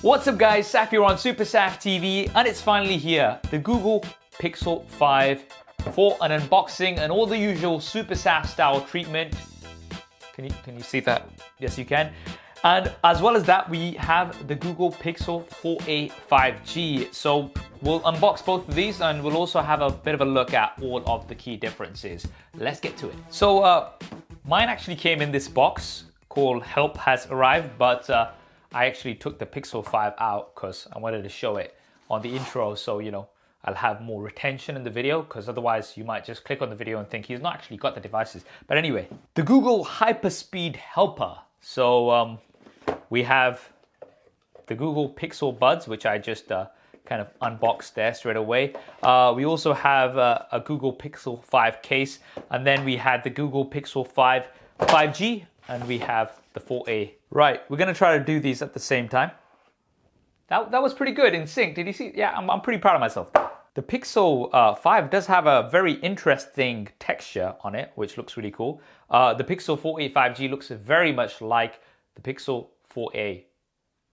What's up guys, Saf here on SuperSaf TV, and it's finally here, the Google Pixel 5 for an unboxing and all the usual SuperSaf style treatment. Can you see that? Yes, you can. And as well as that, we have the Google Pixel 4a 5G. So we'll unbox both of these and we'll also have a bit of a look at all of the key differences. Let's get to it. So mine actually came in this box called Help Has Arrived, but I actually took the Pixel 5 out because I wanted to show it on the intro, so you know, I'll have more retention in the video, because otherwise you might just click on the video and think he's not actually got the devices. But anyway, the Google Hyperspeed Helper. So we have the Google Pixel Buds, which I just kind of unboxed there straight away. We also have a Google Pixel 5 case, and then we had the Google Pixel 5 5G, and we have the 4a. Right, we're gonna try to do these at the same time. That was pretty good in sync. Did you see? Yeah, I'm pretty proud of myself. The Pixel 5 does have a very interesting texture on it, which looks really cool. The Pixel 4a 5G looks very much like the Pixel 4a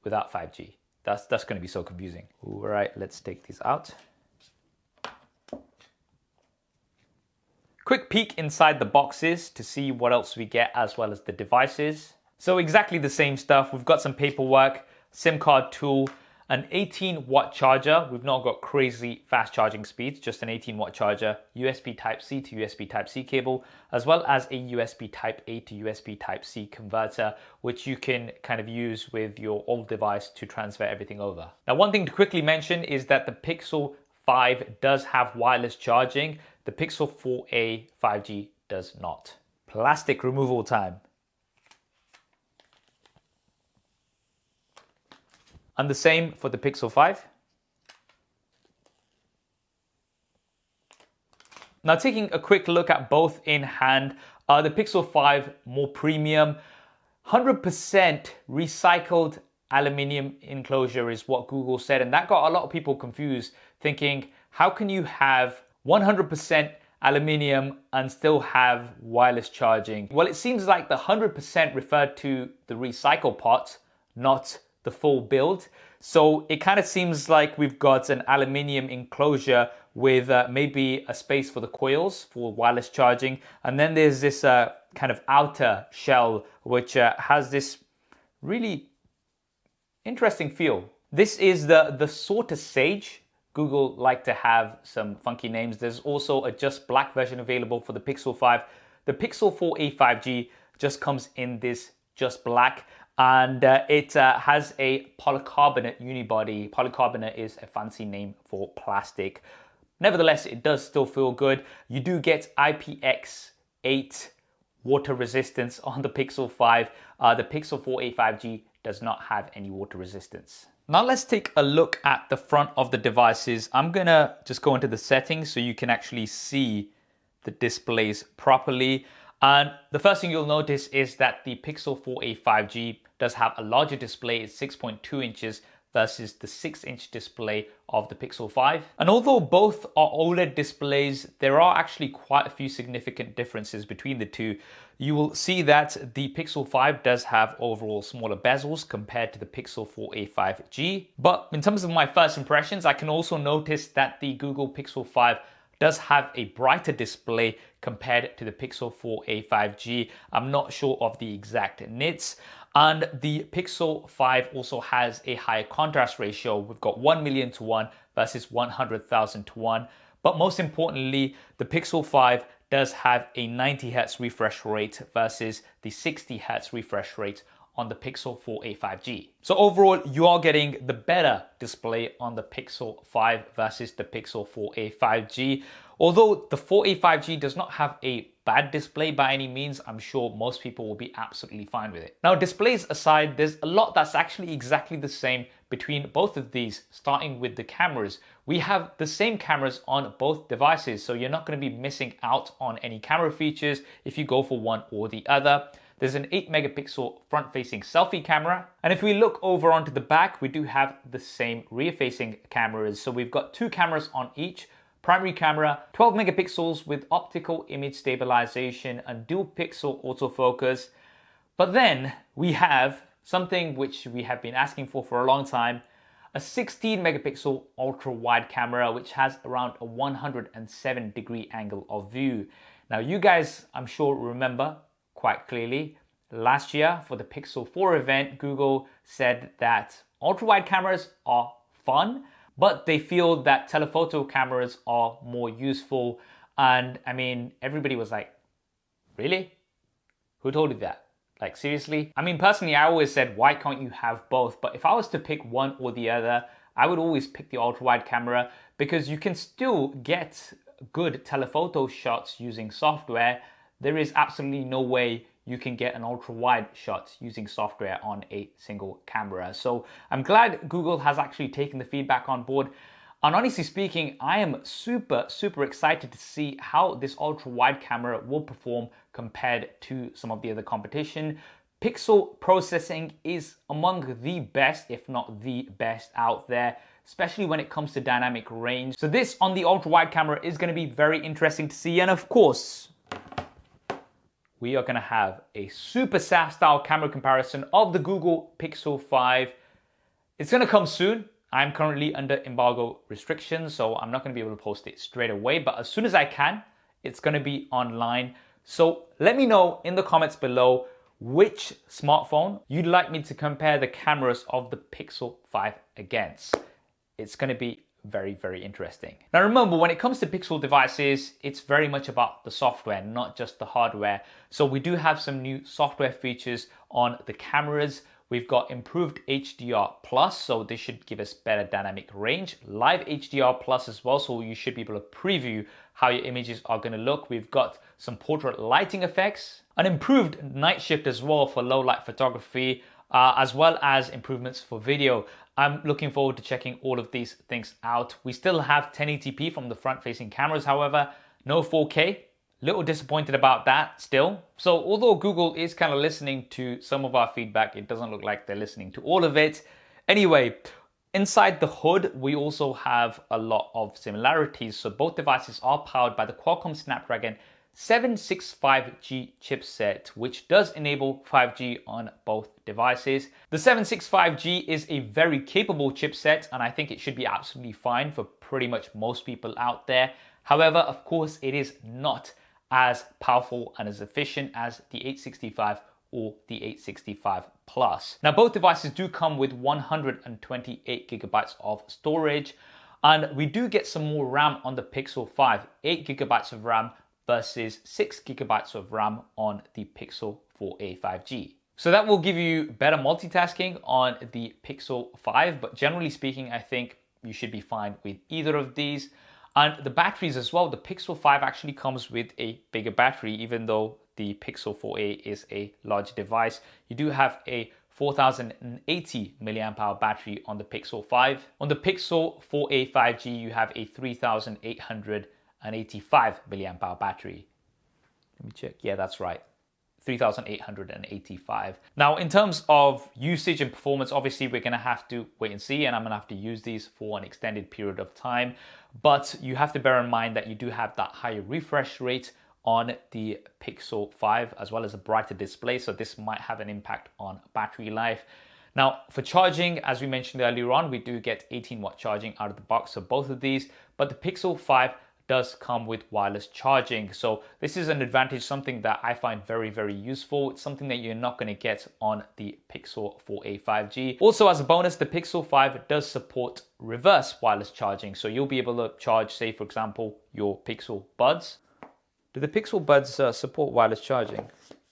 without 5G. That's gonna be so confusing. All right, let's take these out. Quick peek inside the boxes to see what else we get, as well as the devices. So exactly the same stuff. We've got some paperwork, SIM card tool, an 18-watt charger. We've not got crazy fast charging speeds, just an 18-watt charger, USB Type-C to USB Type-C cable, as well as a USB Type-A to USB Type-C converter, which you can kind of use with your old device to transfer everything over. Now, one thing to quickly mention is that the Pixel 5 does have wireless charging. The Pixel 4a 5G does not. Plastic removal time. And the same for the Pixel 5. Now, taking a quick look at both in hand, the Pixel 5 more premium, 100% recycled aluminium enclosure is what Google said, and that got a lot of people confused, thinking, how can you have 100% aluminium and still have wireless charging? Well, it seems like the 100% referred to the recycle part, not the full build. So it kind of seems like we've got an aluminium enclosure with maybe a space for the coils for wireless charging. And then there's this kind of outer shell, which has this really interesting feel. This is the Sorta Sage. Google like to have some funky names. There's also a just black version available for the Pixel 5. The Pixel 4a 5G just comes in this just black, and it has a polycarbonate unibody. Polycarbonate is a fancy name for plastic. Nevertheless, it does still feel good. You do get IPX8 water resistance on the Pixel 5. The Pixel 4a 5G does not have any water resistance. Now let's take a look at the front of the devices. I'm gonna just go into the settings so you can actually see the displays properly. And the first thing you'll notice is that the Pixel 4a 5G does have a larger display. It's 6.2 inches versus the 6-inch display of the Pixel 5. And although both are OLED displays, there are actually quite a few significant differences between the two. You will see that the Pixel 5 does have overall smaller bezels compared to the Pixel 4a 5G. But in terms of my first impressions, I can also notice that the Google Pixel 5 does have a brighter display compared to the Pixel 4a 5G. I'm not sure of the exact nits. And the Pixel 5 also has a higher contrast ratio. We've got 1,000,000 to 1 versus 100,000 to 1. But most importantly, the Pixel 5 does have a 90 Hz refresh rate versus the 60 Hz refresh rate on the Pixel 4a 5G. So overall, you are getting the better display on the Pixel 5 versus the Pixel 4a 5G. Although the 4a 5G does not have a bad display by any means, I'm sure most people will be absolutely fine with it. Now, displays aside, there's a lot that's actually exactly the same between both of these, starting with the cameras. We have the same cameras on both devices, so you're not going to be missing out on any camera features if you go for one or the other. There's an 8 megapixel front-facing selfie camera. And if we look over onto the back, we do have the same rear-facing cameras. So we've got two cameras on each. Primary camera, 12 megapixels with optical image stabilization and dual pixel autofocus. But then we have something which we have been asking for a long time. A 16 megapixel ultra wide camera which has around a 107-degree angle of view. Now you guys, I'm sure, remember quite clearly last year for the Pixel 4 event, Google said that ultra wide cameras are fun, but they feel that telephoto cameras are more useful. And I mean, everybody was like, really? Who told you that? Like, seriously? I mean, personally, I always said, why can't you have both? But if I was to pick one or the other, I would always pick the ultra-wide camera because you can still get good telephoto shots using software. There is absolutely no way you can get an ultra-wide shot using software on a single camera. So I'm glad Google has actually taken the feedback on board. And honestly speaking, I am super excited to see how this ultra-wide camera will perform compared to some of the other competition. Pixel processing is among the best, if not the best out there, especially when it comes to dynamic range. So this on the ultra-wide camera is going to be very interesting to see. And of course, we are going to have a SuperSaf style camera comparison of the Google Pixel 5. It's going to come soon. I'm currently under embargo restrictions, so I'm not going to be able to post it straight away, but as soon as I can, it's going to be online. So let me know in the comments below which smartphone you'd like me to compare the cameras of the Pixel 5 against. It's going to be very interesting. Now remember, when it comes to Pixel devices, it's very much about the software, not just the hardware. So we do have some new software features on the cameras. We've got improved HDR+, so this should give us better dynamic range. Live HDR+ as well, so you should be able to preview how your images are going to look. We've got some portrait lighting effects, an improved night shift as well for low light photography, as well as improvements for video. I'm looking forward to checking all of these things out. We still have 1080p from the front-facing cameras, however, no 4K. Little disappointed about that still. So although Google is kind of listening to some of our feedback, it doesn't look like they're listening to all of it. Anyway, inside the hood, we also have a lot of similarities. So both devices are powered by the Qualcomm Snapdragon 765G chipset, which does enable 5G on both devices. The 765G is a very capable chipset, and I think it should be absolutely fine for pretty much most people out there. However, of course, it is not as powerful and as efficient as the 865 or the 865 Plus. Now, both devices do come with 128 gigabytes of storage, and we do get some more RAM on the Pixel 5, 8 gigabytes of RAM versus 6 gigabytes of RAM on the Pixel 4a 5G. So that will give you better multitasking on the Pixel 5, but generally speaking, I think you should be fine with either of these. And the batteries as well, the Pixel 5 actually comes with a bigger battery, even though the Pixel 4a is a large device. You do have a 4080 milliamp hour battery on the Pixel 5. On the Pixel 4a 5G, you have a 3885 milliamp hour battery. Let me check. Yeah, that's right. 3885. Now, in terms of usage and performance, obviously we're going to have to wait and see, and I'm going to have to use these for an extended period of time. But you have to bear in mind that you do have that higher refresh rate on the Pixel 5, as well as a brighter display. So this might have an impact on battery life. Now, for charging, as we mentioned earlier on, we do get 18-watt charging out of the box of both of these, but the Pixel 5 does come with wireless charging. So this is an advantage, something that I find very useful. It's something that you're not going to get on the Pixel 4a 5G. Also, as a bonus, the Pixel 5 does support reverse wireless charging. So you'll be able to charge, say, for example, your Pixel Buds. Do the Pixel Buds support wireless charging?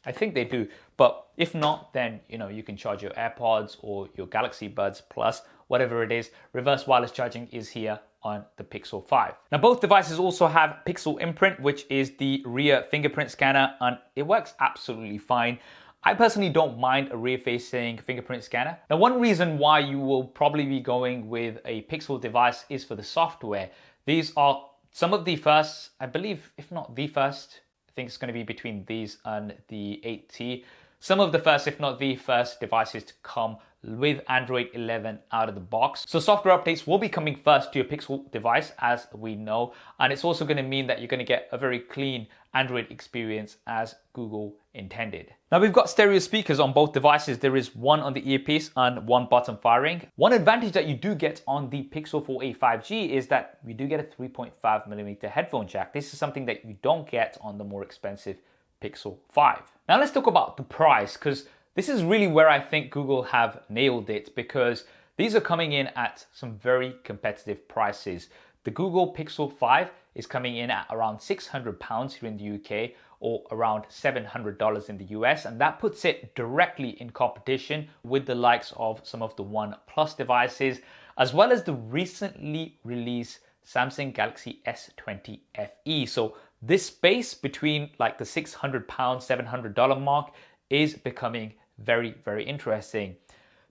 I think they do, but if not, then you can charge your AirPods or your Galaxy Buds Plus, whatever it is. Reverse wireless charging is here on the Pixel 5. Now, both devices also have Pixel Imprint, which is the rear fingerprint scanner, and it works absolutely fine. I personally don't mind a rear-facing fingerprint scanner. Now, one reason why you will probably be going with a Pixel device is for the software. These are some of the first, I believe, if not the first, I think it's going to be between these and the 8T. Some of the first, if not the first, devices to come with Android 11 out of the box. So software updates will be coming first to your Pixel device, as we know, and it's also going to mean that you're going to get a very clean Android experience as Google intended. Now we've got stereo speakers on both devices. There is one on the earpiece and one bottom firing. One advantage that you do get on the Pixel 4a 5G is that you do get a 3.5mm headphone jack. This is something that you don't get on the more expensive Pixel 5. Now let's talk about the price, because this is really where I think Google have nailed it, because these are coming in at some very competitive prices. The Google Pixel 5 is coming in at around £600 here in the UK, or around $700 in the US, and that puts it directly in competition with the likes of some of the OnePlus devices, as well as the recently released Samsung Galaxy S20 FE. So this space between like the £600, $700 mark is becoming very, very interesting.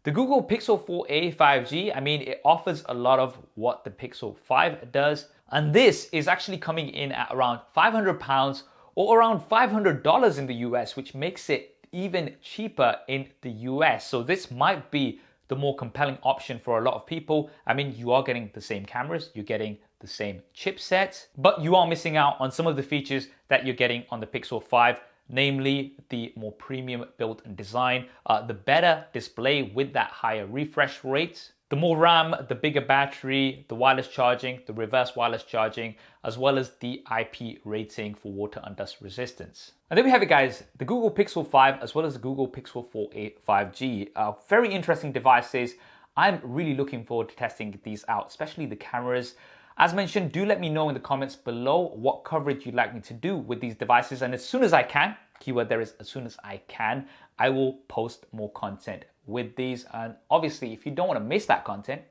The Google Pixel 4a 5G, I mean, it offers a lot of what the Pixel 5 does. And this is actually coming in at around £500 or around $500 in the US, which makes it even cheaper in the US. So this might be the more compelling option for a lot of people. I mean, you are getting the same cameras, you're getting the same chipsets, but you are missing out on some of the features that you're getting on the Pixel 5. Namely, the more premium build and design, the better display with that higher refresh rate, the more RAM, the bigger battery, the wireless charging, the reverse wireless charging, as well as the IP rating for water and dust resistance. And there we have it, guys. The Google Pixel 5 as well as the Google Pixel 4a 5G are very interesting devices. I'm really looking forward to testing these out, especially the cameras. As mentioned, do let me know in the comments below what coverage you'd like me to do with these devices. And as soon as I can, keyword there is as soon as I can, I will post more content with these. And obviously, if you don't want to miss that content,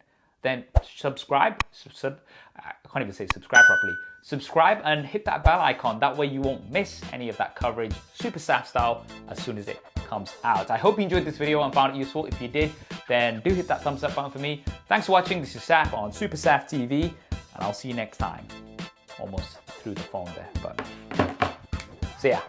then subscribe. I can't even say subscribe properly. Subscribe and hit that bell icon. That way you won't miss any of that coverage, SuperSaf style, as soon as it comes out. I hope you enjoyed this video and found it useful. If you did, then do hit that thumbs up button for me. Thanks for watching. This is Saf on SuperSaf TV. And I'll see you next time. Almost through the phone there, but see ya.